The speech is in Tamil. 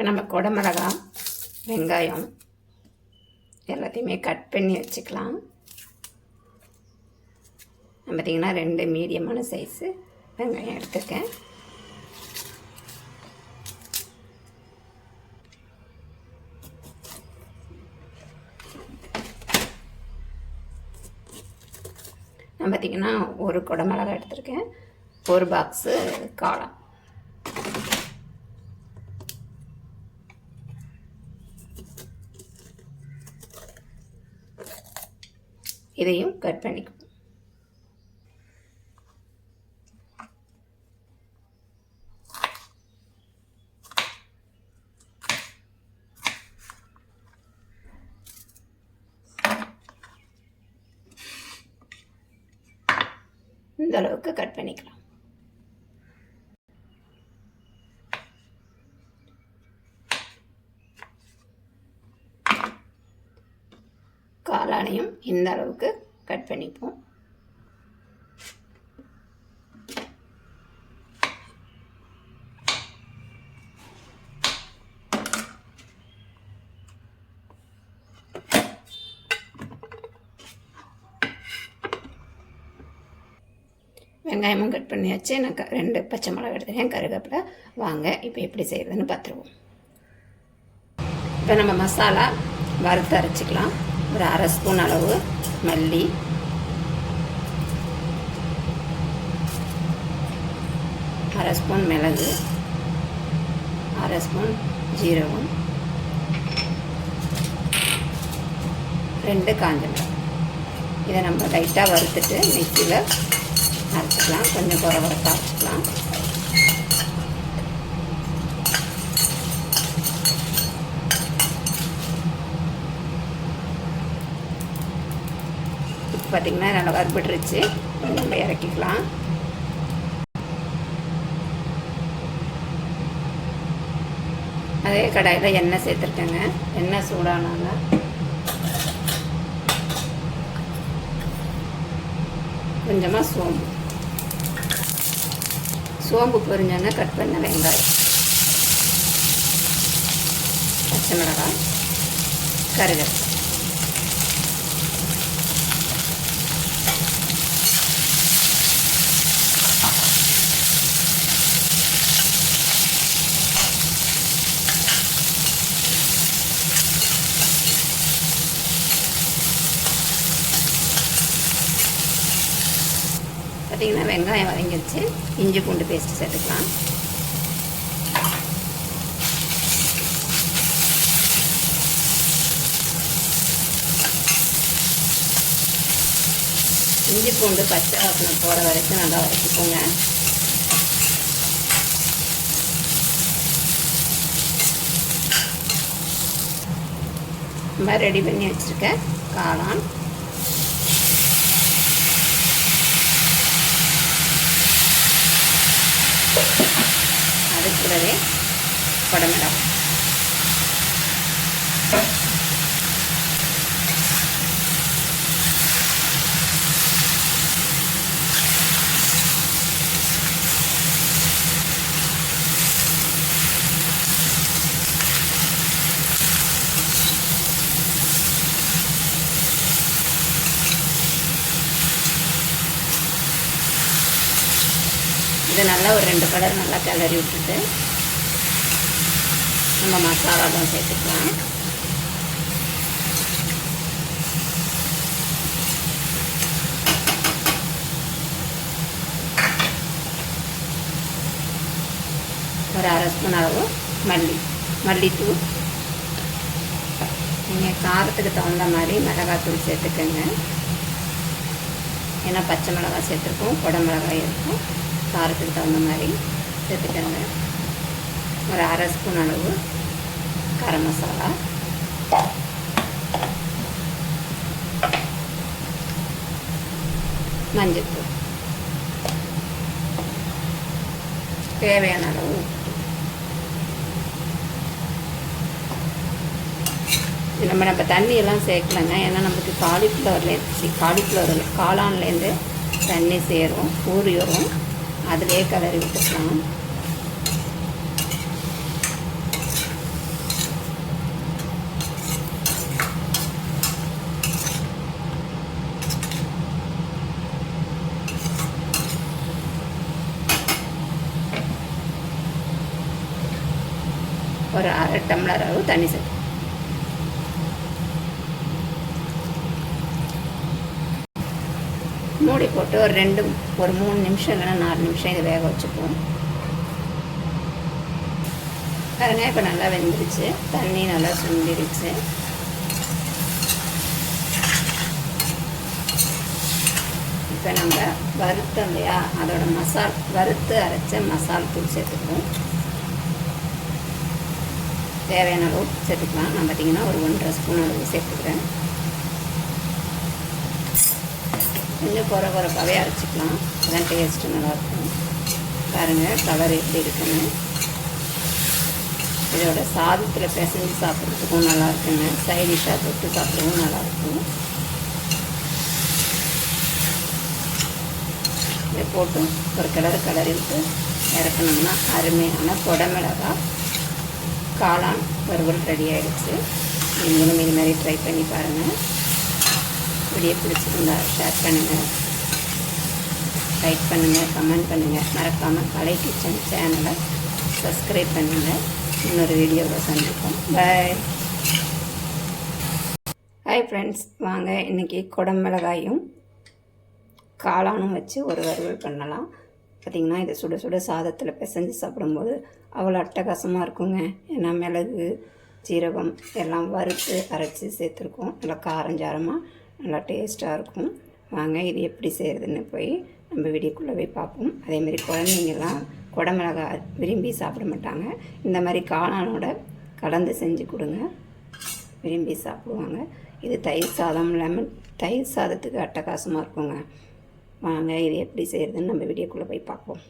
இப்போ நம்ம குடமிளகா வெங்காயம் எல்லாத்தையுமே கட் பண்ணி வச்சுக்கலாம். பார்த்திங்கன்னா 2 மீடியமான சைஸு வெங்காயம் எடுத்துருக்கேன். நான் பார்த்திங்கன்னா ஒரு குடமிளகா எடுத்திருக்கேன், ஒரு பாக்ஸு காளான். இதையும் கட் பண்ணிக்குவோம். இந்த அளவுக்கு கட் பண்ணிக்கலாம். காளானையும் இந்த அளவுக்கு கட் பண்ணிப்போம். வெங்காயமும் கட் பண்ணியாச்சு. நான் 2 பச்சை மிளகாய் எடுத்துக்கிறேன், கருவேப்பிலை. வாங்க இப்போ எப்படி செய்கிறதுன்னு பார்த்துருவோம். இப்போ நம்ம மசாலா வறுத்து அரைச்சிக்கலாம். ஒரு 1/2 ஸ்பூன் அளவு மல்லி, 1/2 ஸ்பூன் மிளகு, 1/2 ஸ்பூன் ஜீரகம், 2 காஞ்ச மிளகாய். இதை நம்ம லைட்டாக வறுத்துட்டு மிக்சியில் அரைச்சிக்கலாம். கொஞ்சம் குறவரப்பாக அரைச்சிக்கலாம். இப்போ பார்த்திங்கன்னா நல்லா வறுபட்டுருச்சு. நம்ம இறக்கிக்கலாம். அதே கடாயில் எண்ணெய் சேர்த்துருக்கேங்க. எண்ணெய் சூடானாங்க கொஞ்சமாக சோம்பு பொரிஞ்சோன்னா கட் பண்ண வெங்காயம், பச்சை மிளகாய், கருவேப்பிலை. பார்த்திங்கன்னா வெங்காயம் வதங்கிடுச்சு. இஞ்சி பூண்டு பேஸ்ட்டு சேர்த்துக்கலாம். இஞ்சி பூண்டு பச்சை வாசனை போகிற வரைக்கும் நல்லா வதக்கிக்கோங்க. நம்ம ரெடி பண்ணி வச்சுருக்க காளான், அது கூடவே குடமிளகாய், இது நல்லா ஒரு 2 கலர் நல்லா கிளறி விட்டுட்டு நம்ம மசாலா தான் சேர்த்துக்கலாம். ஒரு 1/2 ஸ்பூன் அளவு மல்லித்தூள். நீங்கள் காரத்துக்கு தகுந்த மாதிரி மிளகாத்தூள் சேர்த்துக்கோங்க. ஏன்னா பச்சை மிளகாய் சேர்த்துருக்கோம், குடமிளகாய் இருக்கும். காரத்துக்கு தகுந்த மாதிரி சேர்த்துக்கோங்க. ஒரு 1/2 ஸ்பூன் அளவு கரம் மசாலா, மஞ்சள்தூள், தேவையான அளவு உப்பு. நம்ம தண்ணியெல்லாம் சேர்க்கலைங்க. ஏன்னா நமக்கு காளான்லேருந்து தண்ணி சேரும், ஊறி வரும். அதிலே கலரி விட்டுக்கலாம். ஒரு அரை டம்ளர் அளவு தண்ணி சேர்த்து மூடி போட்டு ஒரு 3 நிமிஷம் இல்லைன்னா 4 நிமிஷம் இதை வேக வச்சுப்போம். பாருங்க, இப்போ நல்லா வெந்துருச்சு, தண்ணி நல்லா சுண்டிருச்சு. இப்போ நம்ம வறுத்தோம் இல்லையா, அதோட வறுத்து அரைச்ச மசால் தூள் சேர்த்துக்குவோம். தேவையான அளவு சேர்த்துக்கலாம். நான் பார்த்திங்கன்னா ஒரு 1.5 ஸ்பூன் அளவு சேர்த்துக்கிறேன். கொஞ்சம் குறைப்பாகவே அரைச்சிக்கலாம், அதான் டேஸ்ட்டு நல்லாயிருக்கும். பாருங்கள் கலர் எப்படி இருக்குன்னு. இதோட சாதத்தில் பிசைஞ்சு சாப்பிட்றதுக்கும் நல்லாயிருக்குங்க, சைடிஷாக தொட்டு சாப்பிட்றதுக்கும் நல்லாயிருக்கும். இதை போட்டு ஒரு கிளறிட்டு இறக்கணும்னா அருமையான குடமிளகாய் காளான் வறுவல் ரெடி ஆகிடுச்சு. நீங்களும் இது மாதிரி ட்ரை பண்ணி பாருங்கள். வீடியோ பிடிச்சிருந்தா ஷேர் பண்ணுங்கள், லைக் பண்ணுங்கள், கமெண்ட் பண்ணுங்கள். மறக்காமல் கலை கிச்சன் சேனலை சப்ஸ்கிரைப் பண்ணுங்கள். இன்னொரு வீடியோவில் சந்திப்போம். பாய். ஹாய் ஃப்ரெண்ட்ஸ், வாங்க இன்றைக்கி குடமிளகாயும் காளானும் வச்சு ஒரு வறுவல் பண்ணலாம். பார்த்திங்கன்னா இதை சுட சுட சாதத்தில் பிசைஞ்சு சாப்பிடும்போது அவ்வளோ அட்டகாசமாக இருக்குங்க. ஏன்னா மிளகு ஜீரகம் எல்லாம் வறுத்து அரைச்சி சேர்த்துருக்கோம். நல்லா காரஞ்சாரமாக நல்லா டேஸ்ட்டாக இருக்கும். வாங்க இது எப்படி செய்கிறதுன்னு போய் நம்ம வீடியோக்குள்ளே போய் பார்ப்போம். அதேமாதிரி குழந்தைங்கள்லாம் குடமிளகாய் விரும்பி சாப்பிட மாட்டாங்க. இந்த மாதிரி காளானோட கலந்து செஞ்சு கொடுங்க, விரும்பி சாப்பிடுவாங்க. இது தயிர் சாதத்துக்கு அட்டகாசமாக இருக்குங்க. வாங்க இது எப்படி செய்கிறதுன்னு நம்ம வீடியோக்குள்ளே போய் பார்ப்போம்.